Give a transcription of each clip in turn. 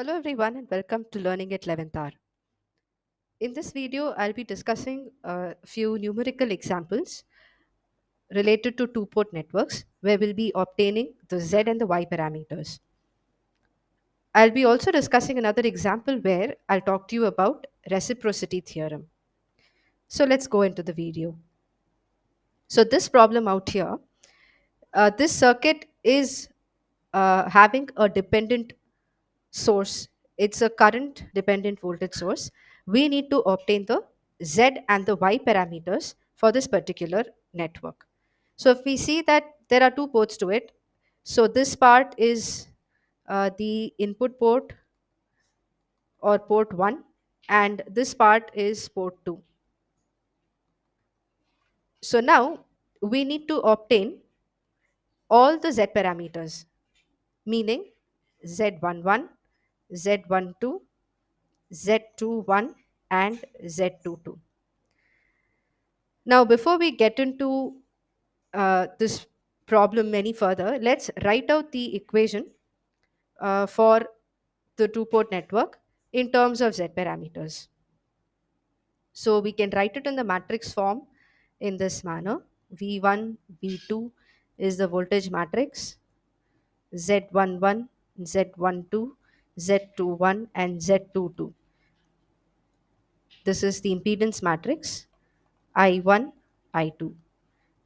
Hello everyone and welcome to Learning at 11th Hour. In this video, I'll be discussing a few numerical examples related to two-port networks where we'll be obtaining the Z and the Y parameters. I'll be also discussing another example where I'll talk to you about reciprocity theorem. So let's go into the video. So this problem out here, this circuit is having a dependent source. It's a current dependent voltage source. We need to obtain the Z and the Y parameters for this particular network. So if we see that there are two ports to it, so this part is the input port or port 1, and this part is port 2. So now we need to obtain all the Z parameters, meaning Z11, Z12, Z21, and Z22. Now, before we get into this problem any further, let's write out the equation for the two port network in terms of Z parameters. So, we can write it in the matrix form in this manner. V1, V2 is the voltage matrix, Z11, Z12, Z21, and Z22. This is the impedance matrix, I1, I2.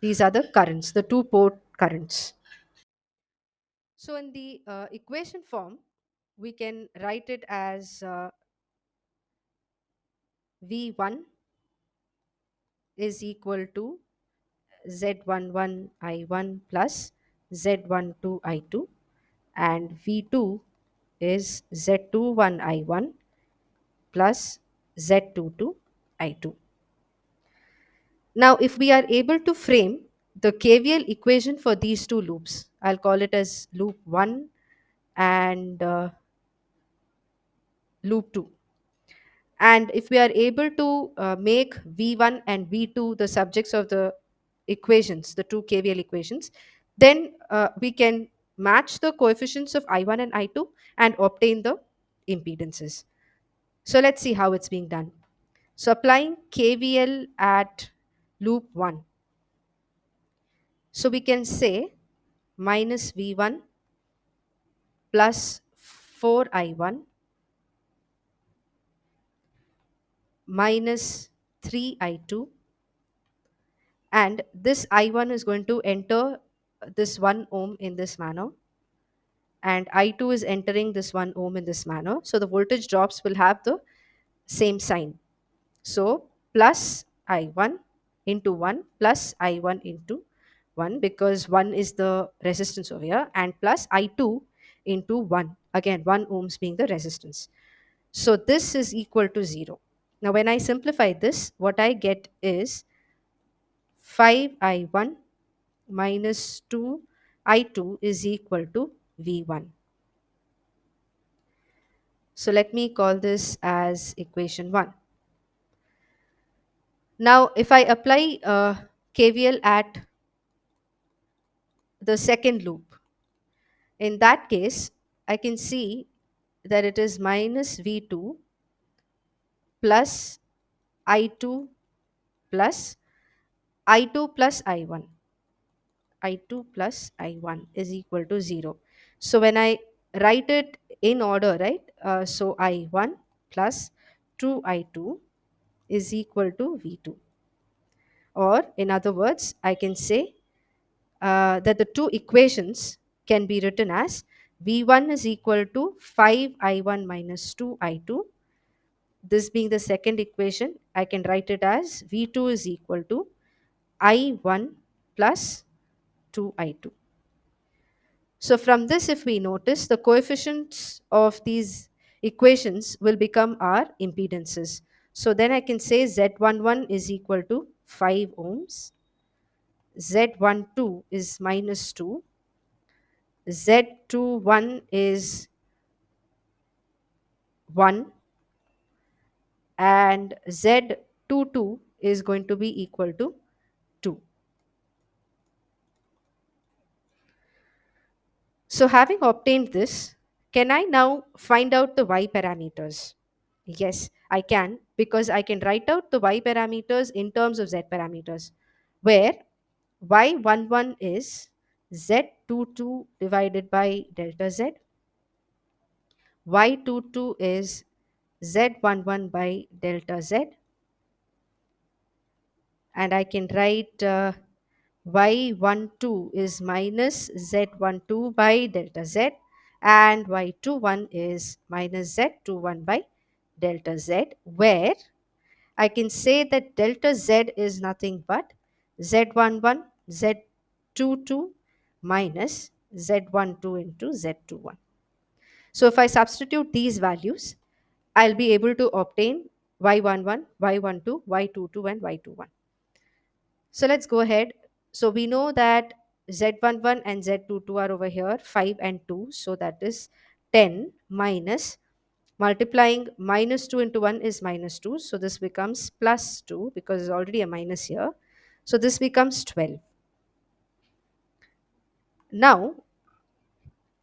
These are the currents, the two port currents. So in the equation form, we can write it as V1 is equal to Z11 I1 plus Z12 I2, and V2 is Z21 I1 plus Z22 I2. Now, if we are able to frame the KVL equation for these two loops, I'll call it as loop 1 and loop 2. And if we are able to make V1 and V2 the subjects of the equations, the two KVL equations, then we can match the coefficients of I1 and I2 and obtain the impedances. So let's see how it's being done. So applying KVL at loop 1. So we can say minus V1 plus 4I1 minus 3I2, and this I1 is going to enter this 1 ohm in this manner, and I2 is entering this 1 ohm in this manner. So the voltage drops will have the same sign. So plus I1 into 1 plus I1 into 1, because 1 is the resistance over here, and plus I2 into 1, again 1 ohms being the resistance. So this is equal to 0. Now when I simplify this, what I get is 5I1 minus 2I2 is equal to V1. So let me call this as equation 1. Now if I apply KVL at the second loop, in that case I can see that it is minus V2 plus I2 plus I2 plus I1. I2 plus I1 is equal to 0. So when I write it in order, right? So I1 plus 2I2 is equal to V2. Or in other words, I can say that the two equations can be written as V1 is equal to 5I1 minus 2I2. This being the second equation, I can write it as V2 is equal to I1 plus 2I2. So from this, if we notice, the coefficients of these equations will become our impedances. So then I can say Z11 is equal to 5 ohms, Z12 is minus 2, Z21 is 1, and Z22 is going to be equal to 2. So having obtained this, Can I now find out the y parameters? Yes, I can, because I can write out the y parameters in terms of z parameters, where y11 is z22 divided by delta z, y22 is z11 by delta z, and I can write y12 is minus z12 by delta z, and y21 is minus z21 by delta z, where I can say that delta z is nothing but z11 z22 minus z12 into z21. So if I substitute these values, I'll be able to obtain y11, y12, y22, and y21. So let's go ahead. So we know that z11 and z22 are over here, 5 and 2. So that is 10 minus, multiplying minus 2 into 1 is minus 2. So this becomes plus 2 because there's already a minus here. So this becomes 12. Now,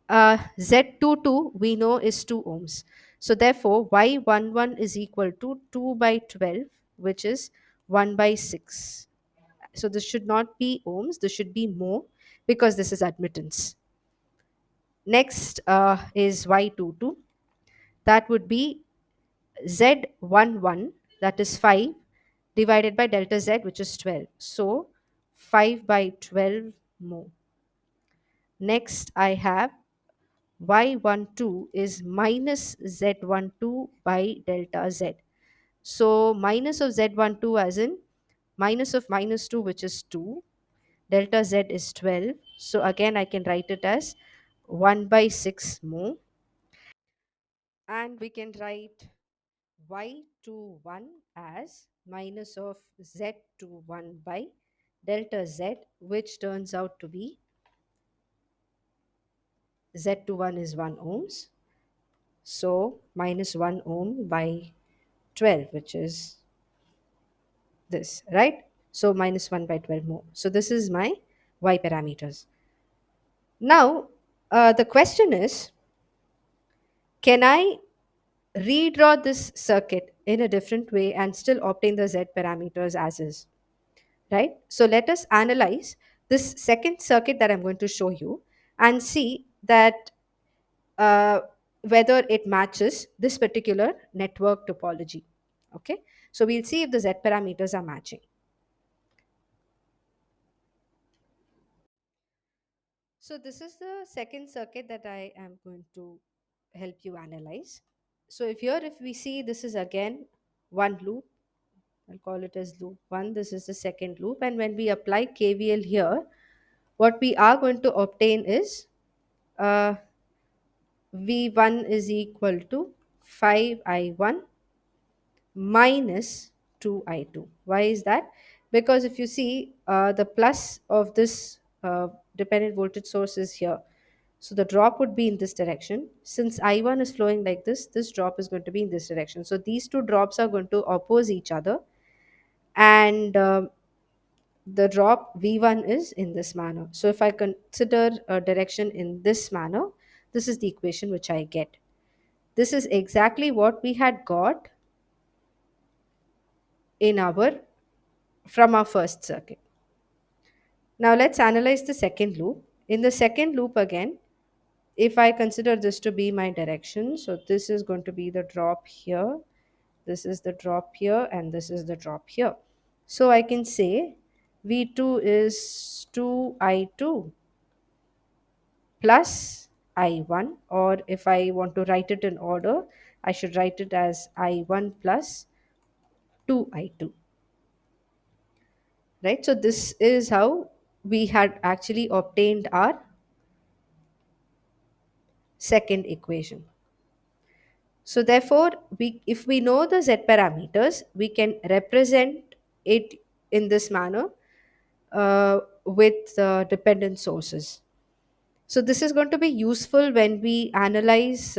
Z22 we know is 2 ohms. So therefore, Y11 is equal to 2 by 12, which is 1 by 6. So this should not be ohms, this should be more, because this is admittance. Next is Y22. That would be Z11, that is 5, divided by delta Z, which is 12. So 5 by 12 more. Next, I have y12 is minus z12 by delta z. So minus of z12 as in minus of minus 2, which is 2. Delta z is 12. So again I can write it as 1 by 6 more. And we can write y21 as minus of z21 by delta z, which turns out to be z21 is 1 ohms. So minus 1 ohm by 12, which is this, right? So minus 1 by 12 more. So this is my y parameters. Now, the question is, can I redraw this circuit in a different way and still obtain the z parameters as is, right? So let us analyze this second circuit that I'm going to show you and see that uh, whether it matches this particular network topology. Okay, so we'll see if the z parameters are matching. So this is the second circuit that I am going to help you analyze. So if we see, this is again one loop. I'll call it as loop 1. This is the second loop. And when we apply KVL here, what we are going to obtain is uh, V1 is equal to 5I1 minus 2I2. Why is that? Because if you see, the plus of this dependent voltage source is here. So the drop would be in this direction. Since I1 is flowing like this drop is going to be in this direction. So these two drops are going to oppose each other. And the drop V1 is in this manner. So if I consider a direction in this manner, this is the equation which I get. This is exactly what we had got in our from our first circuit. Now let's analyze the second loop. In the second loop again, if I consider this to be my direction, so this is going to be the drop here, this is the drop here, and this is the drop here. So I can say V2 is 2I2 plus I1, or if I want to write it in order, I should write it as I1 plus 2I2. Right? So this is how we had actually obtained our second equation. So therefore, if we know the z parameters, we can represent it in this manner with dependent sources. So this is going to be useful when we analyze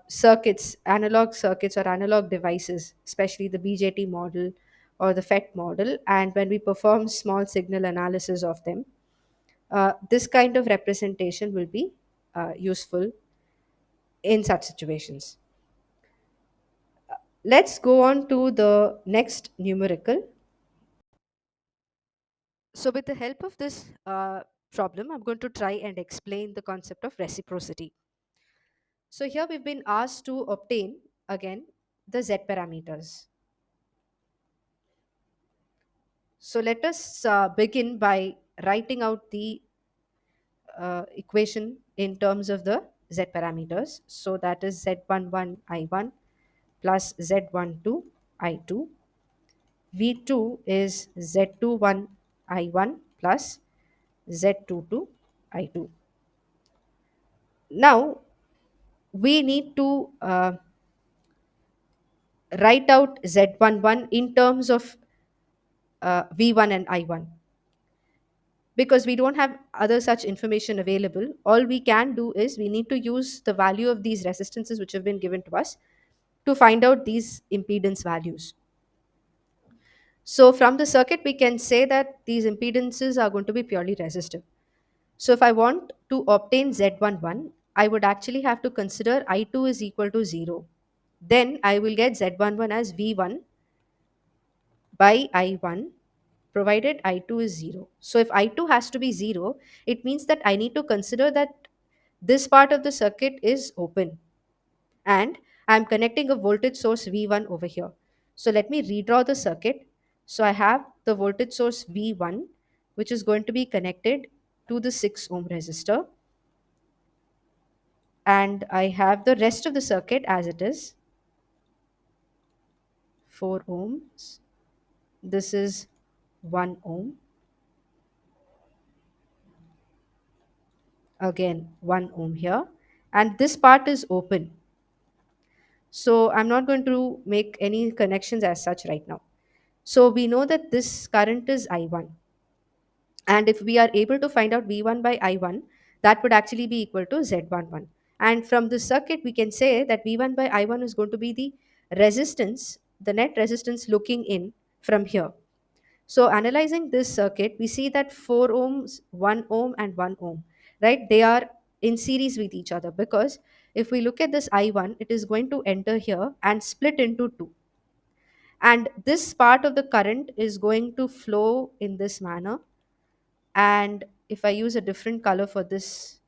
circuits, analog circuits or analog devices, especially the BJT model or the FET model, and when we perform small signal analysis of them. This kind of representation will be useful in such situations. Let's go on to the next numerical. So, with the help of this problem, I'm going to try and explain the concept of reciprocity. So, here we've been asked to obtain again the z parameters. So, let us begin by writing out the equation in terms of the z parameters. So, that is z11 I1 plus z12 I2. V2 is z21 I1 plus z22 I2. Now, we need to write out Z11 in terms of V1 and I1 because we don't have other such information available. All we can do is we need to use the value of these resistances which have been given to us to find out these impedance values. So, from the circuit, we can say that these impedances are going to be purely resistive. So, if I want to obtain Z11, I would actually have to consider I2 is equal to 0. Then I will get Z11 as V1 by I1 provided I2 is 0. So if I2 has to be 0, it means that I need to consider that this part of the circuit is open and I'm connecting a voltage source V1 over here. So let me redraw the circuit. So I have the voltage source V1 which is going to be connected to the 6 ohm resistor, and I have the rest of the circuit as it is 4 ohms. This is 1 ohm, again 1 ohm here, and this part is open, so I'm not going to make any connections as such right now. So we know that this current is I1, and if we are able to find out V1 by I1, that would actually be equal to Z11, and from this circuit we can say that V1 by I1 is going to be the resistance, the net resistance looking in from here. So analyzing this circuit, we see that 4 ohms, 1 ohm and 1 ohm, right? They are in series with each other because if we look at this I1, it is going to enter here and split into two. And this part of the current is going to flow in this manner. And if I use a different color for this,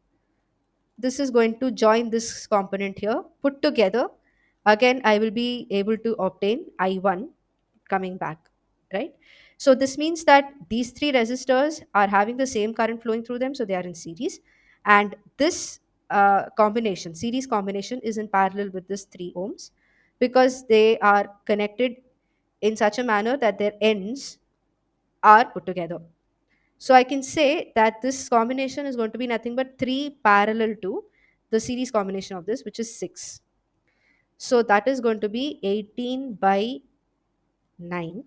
this is going to join this component here, put together. Again, I will be able to obtain I1 coming back, right? So this means that these three resistors are having the same current flowing through them, so they are in series. And this combination, series combination, is in parallel with this 3 ohms because they are connected in such a manner that their ends are put together. So I can say that this combination is going to be nothing but 3 parallel to the series combination of this, which is 6. So that is going to be 18 by 9,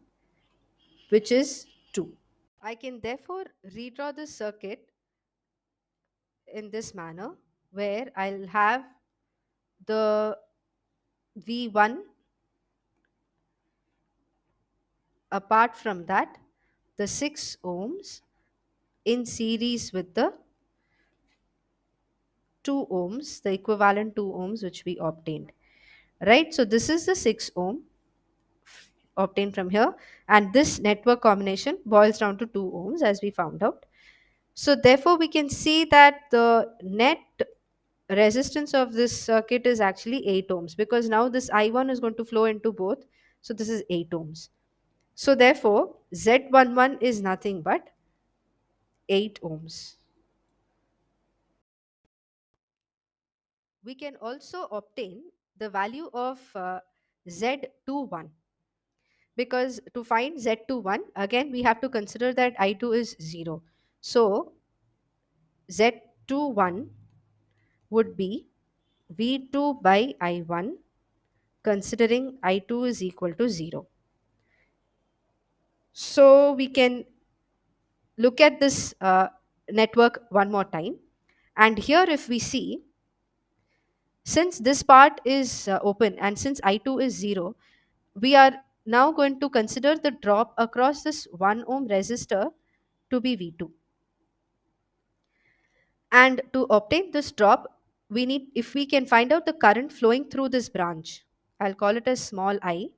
which is 2. I can therefore redraw this circuit in this manner where I'll have the V1, apart from that the 6 ohms in series with the 2 ohms, the equivalent 2 ohms which we obtained, right? So this is the 6 ohm obtained from here, and this network combination boils down to 2 ohms as we found out. So therefore we can see that the net resistance of this circuit is actually 8 ohms because now this I1 is going to flow into both. So this is 8 ohms. So therefore Z11 is nothing but 8 ohms. We can also obtain the value of Z21 because to find Z21 again we have to consider that I2 is 0. So Z21 would be V2 by I1 considering I2 is equal to 0. So we can look at this network one more time. And here if we see, since this part is open and since I2 is 0, we are now going to consider the drop across this 1 ohm resistor to be V2. And to obtain this drop, we need, if we can find out the current flowing through this branch, I'll call it as small I.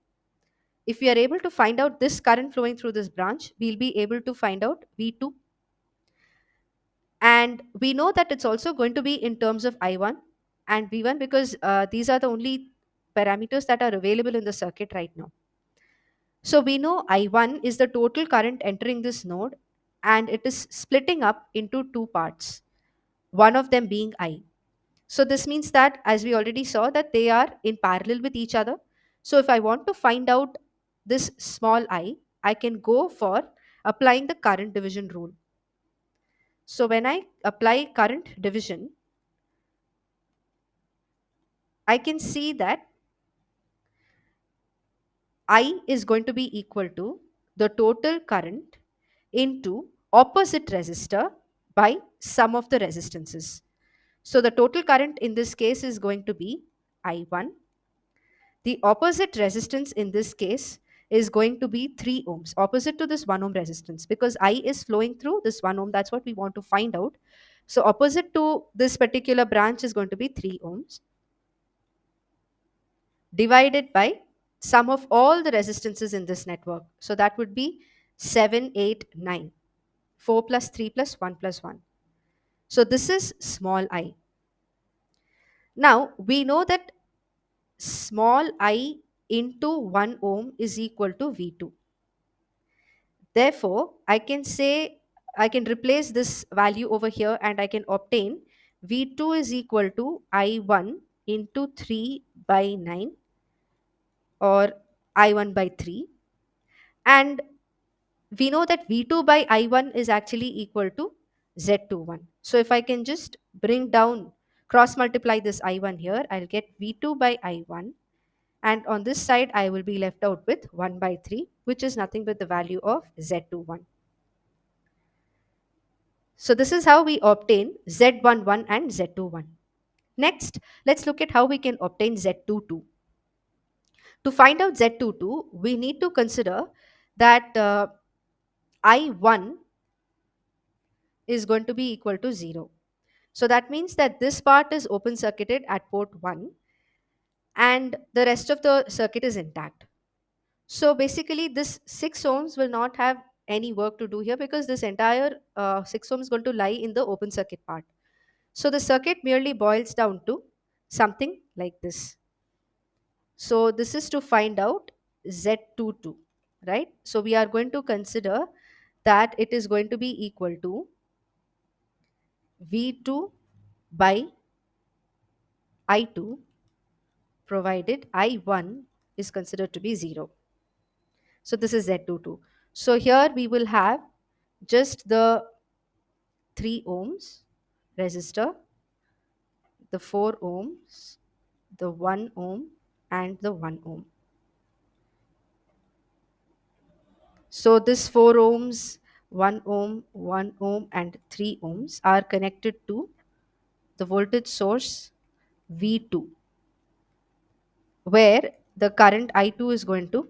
If we are able to find out this current flowing through this branch, we'll be able to find out V2. And we know that it's also going to be in terms of I1 and V1 because these are the only parameters that are available in the circuit right now. So we know I1 is the total current entering this node, and it is splitting up into two parts, one of them being I. So this means that, as we already saw, that they are in parallel with each other. So if I want to find out this small I can go for applying the current division rule. So when I apply current division, I can see that I is going to be equal to the total current into opposite resistor by sum of the resistances. So the total current in this case is going to be I1. The opposite resistance in this case is going to be 3 ohms, opposite to this 1 ohm resistance, because I is flowing through this 1 ohm. That's what we want to find out. So opposite to this particular branch is going to be 3 ohms divided by sum of all the resistances in this network. So that would be 7, 8, 9. 4 plus 3 plus 1 plus 1. So this is small I. Now we know that small I into 1 ohm is equal to V2. Therefore, I can replace this value over here and I can obtain V2 is equal to I1 into 3 by 9 or I1 by 3. And we know that V2 by I1 is actually equal to Z21. So if I can just bring down, cross multiply this I1 here, I'll get V2 by I1. And on this side, I will be left out with 1 by 3, which is nothing but the value of Z21. So this is how we obtain Z11 and Z21. Next, let's look at how we can obtain Z22. To find out Z22, we need to consider that I1 is going to be equal to 0. So that means that this part is open circuited at port 1 and the rest of the circuit is intact. So basically this 6 ohms will not have any work to do here because this entire 6 ohms is going to lie in the open circuit part. So the circuit merely boils down to something like this. So this is to find out Z22, right? So we are going to consider that it is going to be equal to V2 by I2 provided I1 is considered to be 0. So this is Z22. So here we will have just the 3 ohms resistor, the 4 ohms, the 1 ohm and the 1 ohm. So this 4 ohms, 1 ohm and 3 ohms are connected to the voltage source V2, where the current I2 is going to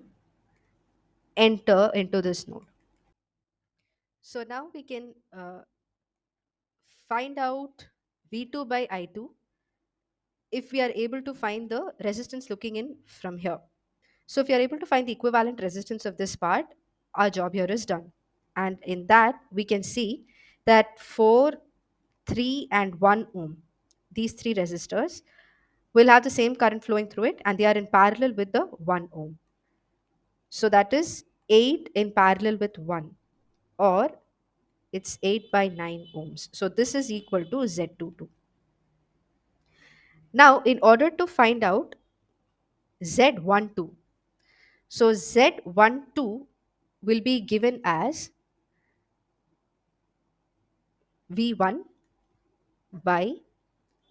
enter into this node. So now we can find out V2 by I2 if we are able to find the resistance looking in from here. So if you are able to find the equivalent resistance of this part, our job here is done. And in that, we can see that 4, 3 and 1 ohm, these three resistors will have the same current flowing through it and they are in parallel with the 1 ohm. So that is 8 in parallel with 1, or it's 8 by 9 ohms. So this is equal to Z22. Now, in order to find out Z12, so Z12 will be given as V1 by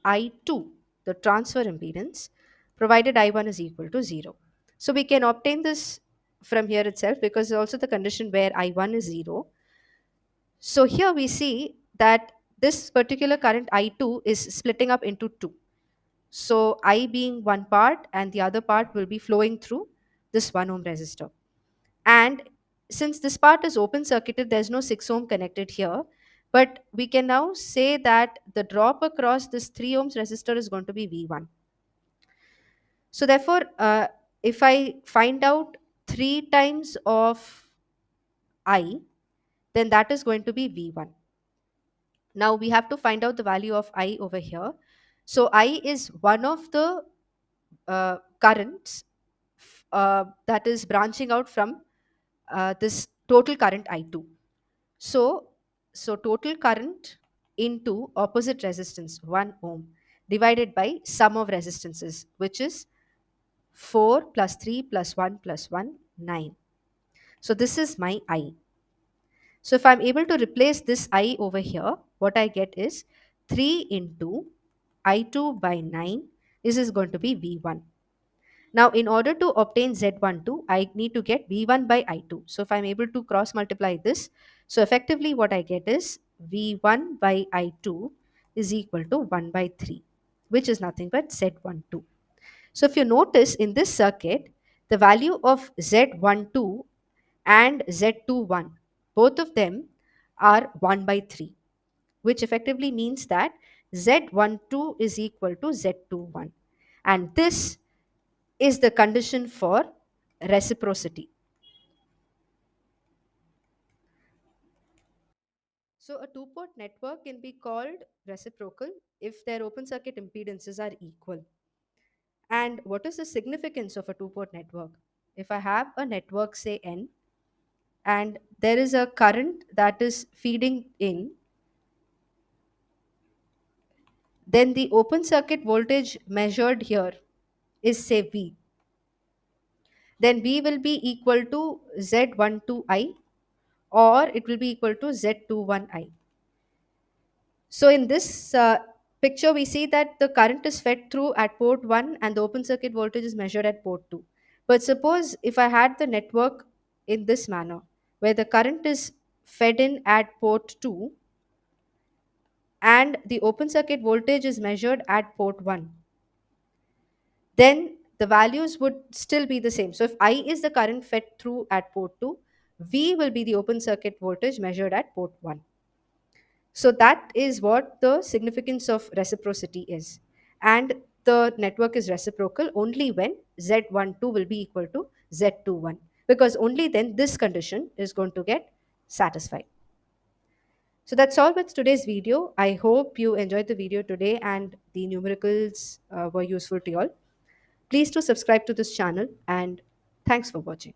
I2, the transfer impedance, provided I1 is equal to 0. So we can obtain this from here itself because it's also the condition where I1 is 0. So here we see that this particular current I2 is splitting up into two. So I being one part and the other part will be flowing through this 1 ohm resistor. And since this part is open circuited, there's no 6 ohm connected here. But we can now say that the drop across this 3 ohms resistor is going to be V1. So therefore, if I find out 3 times of I, then that is going to be V1. Now we have to find out the value of I over here. So I is one of the currents that is branching out from this total current I2. So, so total current into opposite resistance 1 ohm divided by sum of resistances, which is 4 plus 3 plus 1 plus 1, 9. So this is my I. So if I'm able to replace this I over here, what I get is 3 into I2 by 9. This is going to be V1. Now, in order to obtain Z12, I need to get V1 by I2. So if I'm able to cross multiply this, so effectively what I get is V1 by I2 is equal to 1 by 3, which is nothing but Z12. So if you notice in this circuit, the value of Z12 and Z21, both of them are 1 by 3, which effectively means that Z12 is equal to Z21. And this is the condition for reciprocity. So a two-port network can be called reciprocal if their open circuit impedances are equal. And what is the significance of a two-port network? If I have a network, say N, and there is a current that is feeding in, then the open circuit voltage measured here is, say, V. Then V will be equal to Z12I, or it will be equal to Z21I. So in this picture, we see that the current is fed through at port 1 and the open circuit voltage is measured at port 2. But suppose if I had the network in this manner, where the current is fed in at port 2 and the open circuit voltage is measured at port 1, then the values would still be the same. So if I is the current fed through at port 2, V will be the open circuit voltage measured at port 1. So that is what the significance of reciprocity is. And the network is reciprocal only when Z12 will be equal to Z21, because only then this condition is going to get satisfied. So that's all with today's video. I hope you enjoyed the video today and the numericals were useful to you all. Please do subscribe to this channel, and thanks for watching.